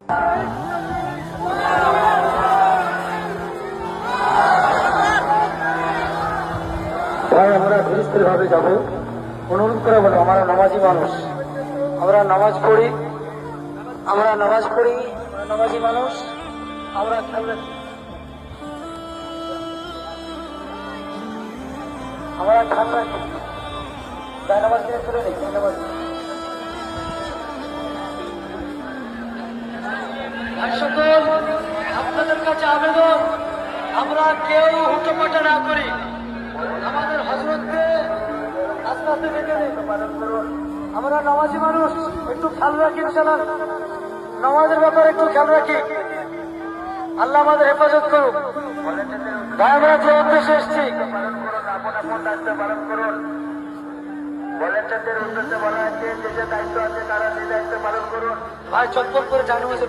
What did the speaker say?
ভাই আমরা ধীরস্থির ভাবে যাবো, অনুরোধ করে বলো, আমরা নামাজি মানুষ, আমরা নামাজ পড়ি, নামাজি মানুষ, আমরা খেয়াল রাখি, তাই নামাজ কিনে চলে নেই, নামাজ সকল আপনাদের কাছে আবেদন, আমরা কেউ হুটোপাটা না করি, আমাদের হযরতকে আস্তে আস্তে ডেকে নিন। আমরা নামাজি মানুষ, একটু খেয়াল রাখি, ইনশাআল্লাহ নামাজের ব্যাপারে একটু খেয়াল রাখি, আল্লাহ আমাদের হেফাজত করুক। ভাই আমরা যে উদ্দেশ্যে এসেছি, পালন করুন। ভলেন্টিয়ারদের উদ্দেশ্যে বলা হয়েছে, যে দায়িত্ব আছে তারা যে দায়িত্ব পালন করুন। ভাই চটপট করে জানুয়ারি